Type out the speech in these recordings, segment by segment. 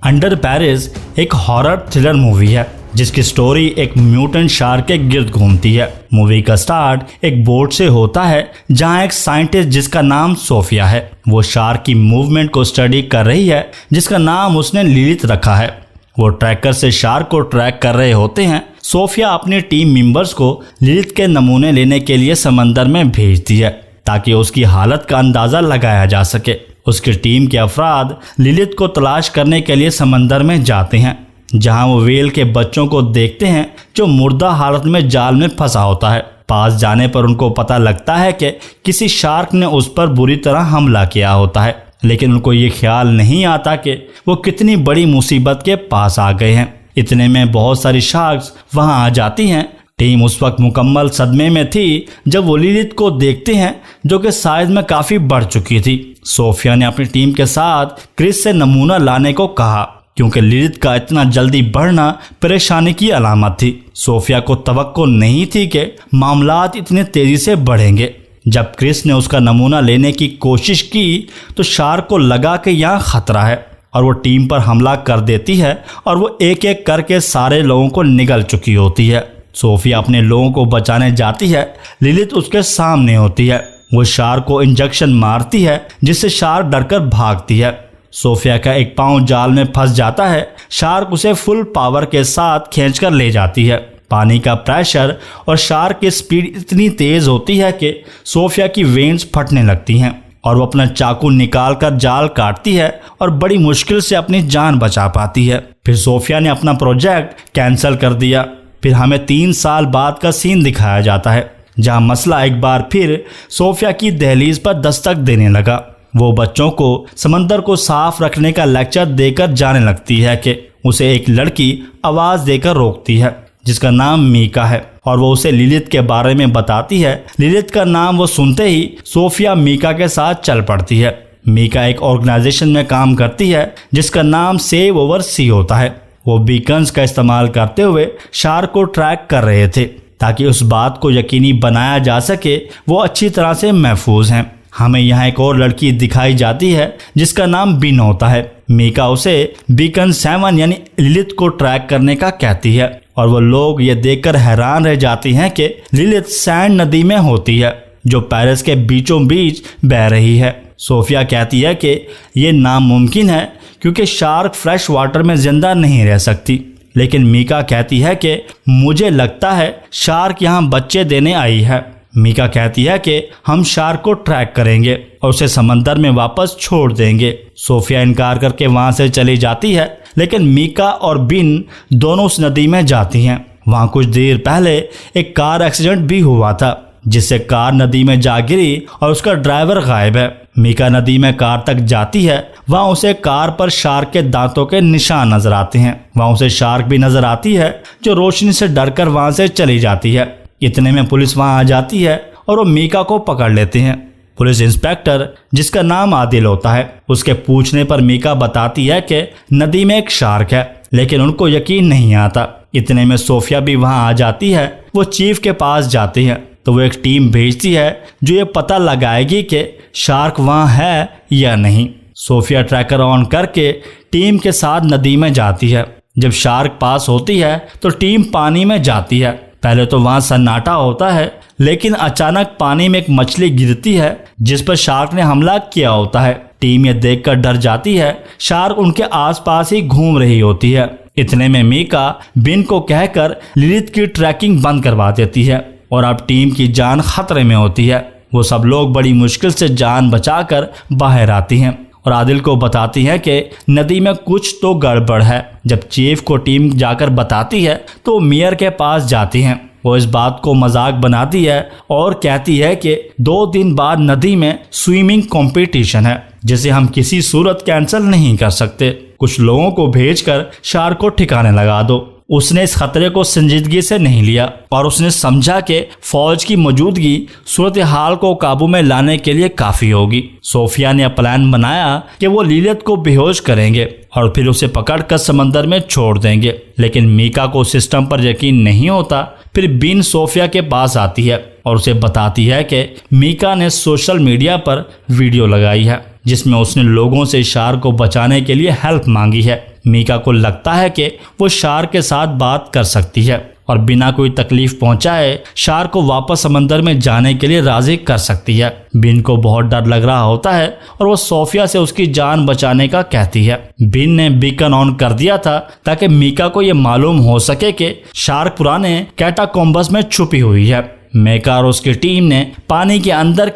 Under Paris एक horror thriller movie है जिसकी स्टोरी एक म्यूटेंट शार्क के गिर्द घूमती है। मूवी का स्टार्ट एक बोट से होता है जहां एक साइंटिस्ट जिसका नाम सोफिया है वो शार्क की मूवमेंट को स्टडी कर रही है जिसका नाम उसने लिलित रखा है। वो ट्रैकर से शार्क को ट्रैक कर रहे होते हैं। सोफिया अपनी टीम मेंबर्स को लिलित के नमूने लेने के लिए समंदर में भेजती है ताकि उसकी हालत का अंदाजा लगाया जा सके। उसकी टीम के अफराद लिलित को तलाश करने के लिए समंदर में जाते हैं जहां वो व्हेल के बच्चों को देखते हैं जो मुर्दा हालत में जाल में फंसा होता है। पास जाने पर उनको पता लगता है कि किसी शार्क ने उस पर बुरी तरह हमला किया होता है, लेकिन उनको ये ख्याल नहीं आता कि वो कितनी बड़ी मुसीबत के पास आ गए हैं। इतने में बहुत सारी शार्क्स वहां आ जाती हैं। टीम उस वक्त मुकम्मल सदमे में थी जब वो लिलित को देखते हैं जो कि साइज में काफ़ी बढ़ चुकी थी। सोफिया ने अपनी टीम के साथ क्रिस से नमूना लाने को कहा क्योंकि लिलित का इतना जल्दी बढ़ना परेशानी की अलामत थी। सोफिया को तवक्को नहीं थी कि मामलात इतने तेज़ी से बढ़ेंगे। जब क्रिस ने उसका नमूना लेने की कोशिश की तो शार्क को लगा कि यहाँ खतरा है और वो टीम पर हमला कर देती है और वो एक एक करके सारे लोगों को निगल चुकी होती है। सोफिया अपने लोगों को बचाने जाती है। लिलित उसके सामने होती है। वो शार्क को इंजेक्शन मारती है जिससे शार्क डरकर भागती है। सोफिया का एक पांव जाल में फंस जाता है। शार्क उसे फुल पावर के साथ खींचकर ले जाती है। पानी का प्रेशर और शार्क की स्पीड इतनी तेज होती है कि सोफिया की वेन्स फटने लगती हैं और वो अपना चाकू निकालकर जाल काटती है और बड़ी मुश्किल से अपनी जान बचा पाती है। फिर सोफिया ने अपना प्रोजेक्ट कैंसिल कर दिया। फिर हमें 3 साल बाद का सीन दिखाया जाता है जहां मसला एक बार फिर सोफिया की दहलीज पर दस्तक देने लगा। वो बच्चों को समंदर को साफ रखने का लेक्चर देकर जाने लगती है कि उसे एक लड़की आवाज़ देकर रोकती है जिसका नाम मीका है और वो उसे लिलित के बारे में बताती है। लिलित का नाम वो सुनते ही सोफिया मीका के साथ चल पड़ती है। मीका एक ऑर्गेनाइजेशन में काम करती है जिसका नाम सेव ओवर सी होता है। वो बीकन्स का इस्तेमाल करते हुए शार्क को ट्रैक कर रहे थे ताकि उस बात को यकीनी बनाया जा सके वो अच्छी तरह से महफूज हैं। हमें यहाँ एक और लड़की दिखाई जाती है जिसका नाम बिन होता है। मीका उसे बीकन 7 यानी लिलित को ट्रैक करने का कहती है और वो लोग ये देखकर हैरान रह जाती हैं कि लिलित सैंड नदी में होती है जो पेरिस के बीचों बीच बह रही है। सोफिया कहती है कि ये नामुमकिन है क्योंकि शार्क फ्रेश वाटर में जिंदा नहीं रह सकती, लेकिन मीका कहती है कि मुझे लगता है शार्क यहाँ बच्चे देने आई है। मीका कहती है कि हम शार्क को ट्रैक करेंगे और उसे समंदर में वापस छोड़ देंगे। सोफिया इनकार करके वहां से चली जाती है, लेकिन मीका और बिन दोनों उस नदी में जाती हैं। वहां कुछ देर पहले एक कार एक्सीडेंट भी हुआ था जिससे कार नदी में जा गिरी और उसका ड्राइवर गायब है। मीका नदी में कार तक जाती है। वहां उसे कार पर शार्क के दांतों के निशान नजर आते हैं। वहां उसे शार्क भी नजर आती है जो रोशनी से डरकर वहां से चली जाती है। इतने में पुलिस वहां आ जाती है और वो मीका को पकड़ लेते हैं। पुलिस इंस्पेक्टर जिसका नाम आदिल होता है उसके पूछने पर मीका बताती है कि नदी में एक शार्क है, लेकिन उनको यकीन नहीं आता। इतने में सोफिया भी वहां आ जाती है। वो चीफ के पास जाती है तो वो एक टीम भेजती है जो ये पता लगाएगी कि शार्क वहां है या नहीं। सोफिया ट्रैकर ऑन करके टीम के साथ नदी में जाती है। जब शार्क पास होती है तो टीम पानी में जाती है। पहले तो वहां सन्नाटा होता है, लेकिन अचानक पानी में एक मछली गिरती है जिस पर शार्क ने हमला किया होता है। टीम ये देखकर डर जाती है। शार्क उनके आसपास ही घूम रही होती है। इतने में मीका बिन को कहकर लिलित की ट्रैकिंग बंद करवा देती है और अब टीम की जान खतरे में होती है। वो सब लोग बड़ी मुश्किल से जान बचाकर बाहर आती हैं और आदिल को बताती है कि नदी में कुछ तो गड़बड़ है। जब चीफ को टीम जाकर बताती है तो वो मेयर के पास जाती हैं। वो इस बात को मजाक बनाती है और कहती है कि 2 दिन बाद नदी में स्विमिंग कंपटीशन है जिसे हम किसी सूरत कैंसिल नहीं कर सकते। कुछ लोगों को भेजकर शार्क को ठिकाने लगा दो। उसने इस खतरे को संजीदगी से नहीं लिया और उसने समझा कि फौज की मौजूदगी सूरत हाल को काबू में लाने के लिए काफी होगी। सोफिया ने प्लान बनाया कि वो लिलित को बेहोश करेंगे और फिर उसे पकड़कर समंदर में छोड़ देंगे, लेकिन मीका को सिस्टम पर यकीन नहीं होता। फिर बिन सोफिया के पास आती है और उसे बताती है कि मीका ने सोशल मीडिया पर वीडियो लगाई है जिसमें उसने लोगों से शार्क को बचाने के लिए हेल्प मांगी है। मीका को लगता है कि वो शार्क के साथ बात कर सकती है और बिना कोई तकलीफ पहुंचाए शार्क को वापस समंदर में जाने के लिए राजी कर सकती है। बिन को बहुत डर लग रहा होता है और वो सोफिया से उसकी जान बचाने का कहती है। बिन ने बीकन ऑन कर दिया था ताकि मीका को ये मालूम हो सके कि शार्क पुराने कैटाकोम्बस में छुपी हुई है। मीका और उसकी टीम ने पानी के अंदर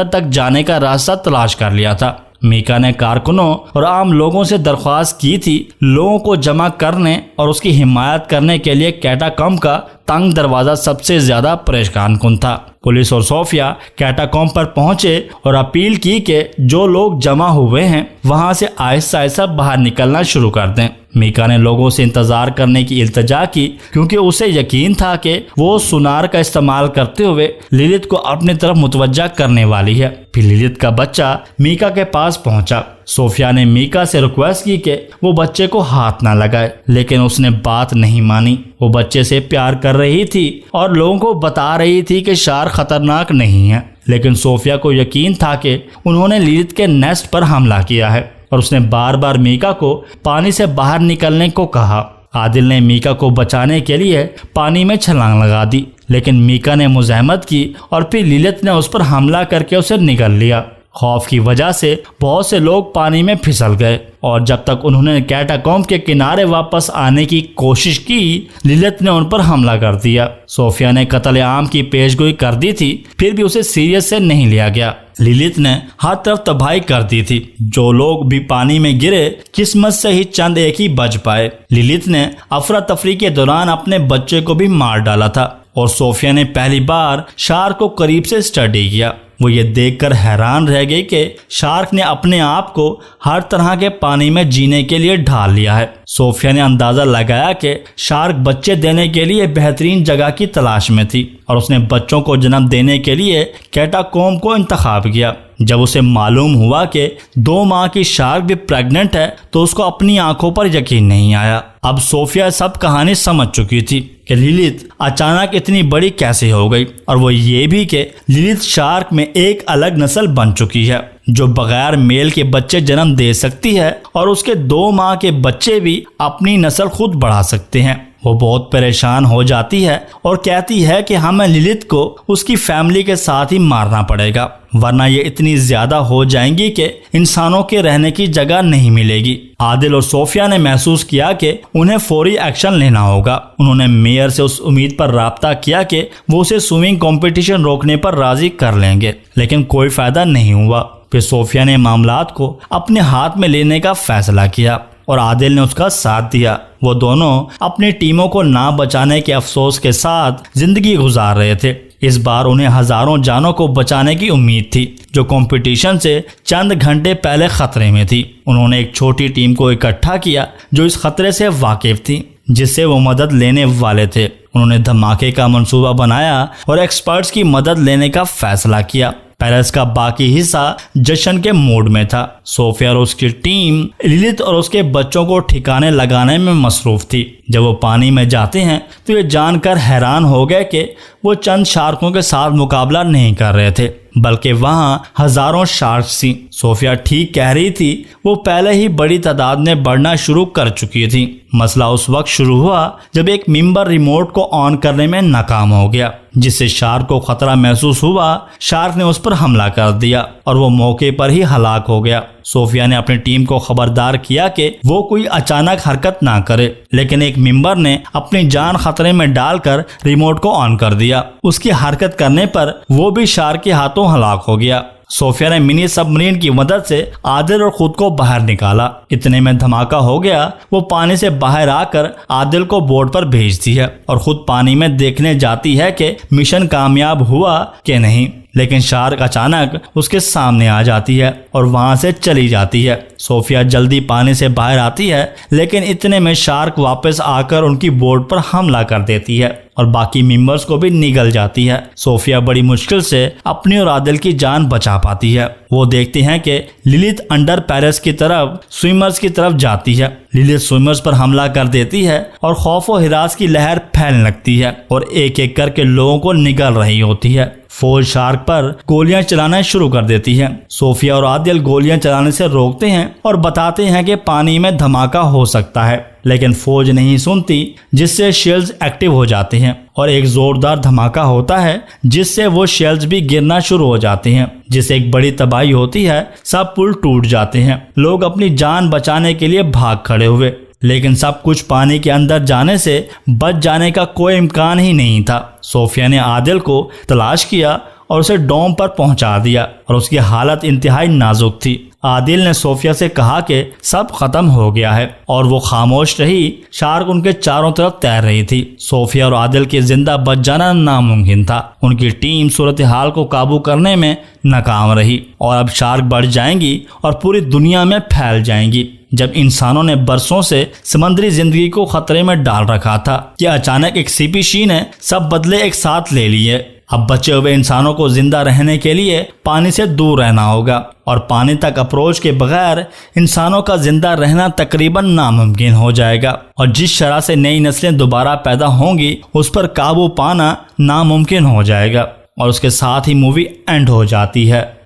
तक जाने का रास्ता तलाश कर लिया था। मीका ने कारकुनों और आम लोगों से दरख्वास्त की थी लोगों को जमा करने और उसकी हिमायत करने के लिए। कैटाकॉम्ब का तंग दरवाजा सबसे ज्यादा परेशान कुन था। पुलिस और सोफिया कैटाकॉम्ब पर पहुंचे और अपील की कि जो लोग जमा हुए हैं वहां से आहिस्ता आहिस्ता बाहर निकलना शुरू कर दें। मीका ने लोगों से इंतजार करने की इल्तिजा की क्योंकि उसे यकीन था कि वो सुनार का इस्तेमाल करते हुए लिलित को अपनी तरफ मुतवज्जा करने वाली है। फिर लिलित का बच्चा मीका के पास पहुंचा। सोफिया ने मीका से रिक्वेस्ट की कि वो बच्चे को हाथ ना लगाए, लेकिन उसने बात नहीं मानी। वो बच्चे से प्यार कर रही थी और लोगों को बता रही थी कि शार्क खतरनाक नहीं है, लेकिन सोफिया को यकीन था कि उन्होंने लिलित के नेस्ट पर हमला किया है और उसने बार बार मीका को पानी से बाहर निकलने को कहा। आदिल ने मीका को बचाने के लिए पानी में छलांग लगा दी, लेकिन मीका ने मुज़ाहमत की और फिर लिलित ने उस पर हमला करके उसे निगल लिया। खौफ की वजह से बहुत से लोग पानी में फिसल गए और जब तक उन्होंने कैटाकॉम्ब के किनारे वापस आने की कोशिश की, लिलित ने उन पर हमला कर दिया। सोफिया ने कत्ल आम की पेशगोई कर दी थी, फिर भी उसे सीरियस से नहीं लिया गया। लिलित ने हर तरफ तबाही कर दी थी। जो लोग भी पानी में गिरे, किस्मत से ही चंद एक ही बच पाए। लिलित ने अफरा तफरी के दौरान अपने बच्चे को भी मार डाला था और सोफिया ने पहली बार शार्क को करीब से स्टडी किया। वो ये देखकर हैरान रह गई कि शार्क ने अपने आप को हर तरह के पानी में जीने के लिए ढाल लिया है। सोफिया ने अंदाजा लगाया कि शार्क बच्चे देने के लिए बेहतरीन जगह की तलाश में थी और उसने बच्चों को जन्म देने के लिए कैटाकॉम्ब को इंतखाब किया। जब उसे मालूम हुआ कि 2 माह की शार्क भी प्रेग्नेंट है तो उसको अपनी आंखों पर यकीन नहीं आया। अब सोफिया सब कहानी समझ चुकी थी कि लिलित अचानक इतनी बड़ी कैसे हो गई, और वो ये भी कि लिलित शार्क में एक अलग नस्ल बन चुकी है जो बगैर मेल के बच्चे जन्म दे सकती है और उसके 2 माह के बच्चे भी अपनी नस्ल खुद बढ़ा सकते हैं। वो बहुत परेशान हो जाती है और कहती है कि हमें लिलित को उसकी फैमिली के साथ ही मारना पड़ेगा, वरना ये इतनी ज्यादा हो जाएंगी कि इंसानों के रहने की जगह नहीं मिलेगी। आदिल और सोफिया ने महसूस किया कि उन्हें फौरी एक्शन लेना होगा। उन्होंने मेयर से उस उम्मीद पर राब्ता किया कि वो उसे स्विमिंग कंपटीशन रोकने पर राजी कर लेंगे, लेकिन कोई फायदा नहीं हुआ। फिर सोफिया ने मामलात को अपने हाथ में लेने का फैसला किया और आदिल ने उसका साथ दिया। वो दोनों अपनी टीमों को ना बचाने के अफसोस के साथ जिंदगी गुजार रहे थे। इस बार उन्हें हजारों जानों को बचाने की उम्मीद थी जो कंपटीशन से चंद घंटे पहले खतरे में थी। उन्होंने एक छोटी टीम को इकट्ठा किया जो इस खतरे से वाकिफ थी, जिससे वो मदद लेने वाले थे। उन्होंने धमाके का मंसूबा बनाया और एक्सपर्ट्स की मदद लेने का फैसला किया। पेरिस का बाकी हिस्सा जश्न के मूड में था। सोफिया और उसकी टीम लिलित और उसके बच्चों को ठिकाने लगाने में मसरूफ थी। जब वो पानी में जाते हैं तो ये जानकर हैरान हो गए कि वो चंद शार्कों के साथ मुकाबला नहीं कर रहे थे, बल्कि वहां हजारों शार्क्स थी। सोफिया ठीक कह रही थी, वो पहले ही बड़ी तादाद में बढ़ना शुरू कर चुकी थी। मसला उस वक्त शुरू हुआ जब एक मेंबर रिमोट को ऑन करने में नाकाम हो गया, जिससे शार्क को खतरा महसूस हुआ। शार्क ने उस पर हमला कर दिया और वो मौके पर ही हलाक हो गया। सोफिया ने अपनी टीम को खबरदार किया कि वो कोई अचानक हरकत ना करे, लेकिन एक मेंबर ने अपनी जान खतरे में डालकर रिमोट को ऑन कर दिया। उसकी हरकत करने पर वो भी शार्क के हाथों हलाक हो गया। सोफिया ने मिनी सबमरीन की मदद से आदिल और खुद को बाहर निकाला। इतने में धमाका हो गया। वो पानी से बाहर आकर आदिल को बोर्ड पर भेजती है और खुद पानी में देखने जाती है कि मिशन कामयाब हुआ कि नहीं, लेकिन शार्क अचानक उसके सामने आ जाती है और वहां से चली जाती है। सोफिया जल्दी पानी से बाहर आती है, लेकिन इतने में शार्क वापस आकर उनकी बोट पर हमला कर देती है और बाकी मेंबर्स को भी निगल जाती है। सोफिया बड़ी मुश्किल से अपनी और आदिल की जान बचा पाती है। वो देखते हैं कि लिलित अंडर पेरिस की तरफ स्विमर्स की तरफ जाती है। लिलित स्विमर्स पर हमला कर देती है और खौफ और हिरास की लहर फैलने लगती है और एक एक करके लोगों को निगल रही होती है। फौज शार्क पर गोलियां चलाना शुरू कर देती है। सोफिया और आदिल गोलियां चलाने से रोकते हैं और बताते हैं कि पानी में धमाका हो सकता है, लेकिन फौज नहीं सुनती, जिससे शेल्स एक्टिव हो जाते हैं और एक जोरदार धमाका होता है जिससे वो शेल्स भी गिरना शुरू हो जाते हैं, जिससे एक बड़ी तबाही होती है। सब पुल टूट जाते हैं। लोग अपनी जान बचाने के लिए भाग खड़े हुए, लेकिन सब कुछ पानी के अंदर जाने से बच जाने का कोई इम्कान ही नहीं था। सोफिया ने आदिल को तलाश किया और उसे डोम पर पहुंचा दिया और उसकी हालत इंतहाई नाजुक थी। आदिल ने सोफिया से कहा कि सब खत्म हो गया है और वो खामोश रही। शार्क उनके चारों तरफ तैर रही थी। सोफिया और आदिल के जिंदा बच जाना नामुमकिन था। उनकी टीम सूरत हाल को काबू करने में नाकाम रही और अब शार्क बढ़ जाएंगी और पूरी दुनिया में फैल जाएंगी। जब इंसानों ने बरसों से समुद्री जिंदगी को खतरे में डाल रखा था कि अचानक एक सीपीसी ने सब बदले एक साथ ले लिए। अब बचे हुए इंसानों को जिंदा रहने के लिए पानी से दूर रहना होगा और पानी तक अप्रोच के बगैर इंसानों का जिंदा रहना तकरीबन नामुमकिन हो जाएगा और जिस तरह से नई नस्लें दोबारा पैदा होंगी उस पर काबू पाना नामुमकिन हो जाएगा और उसके साथ ही मूवी एंड हो जाती है।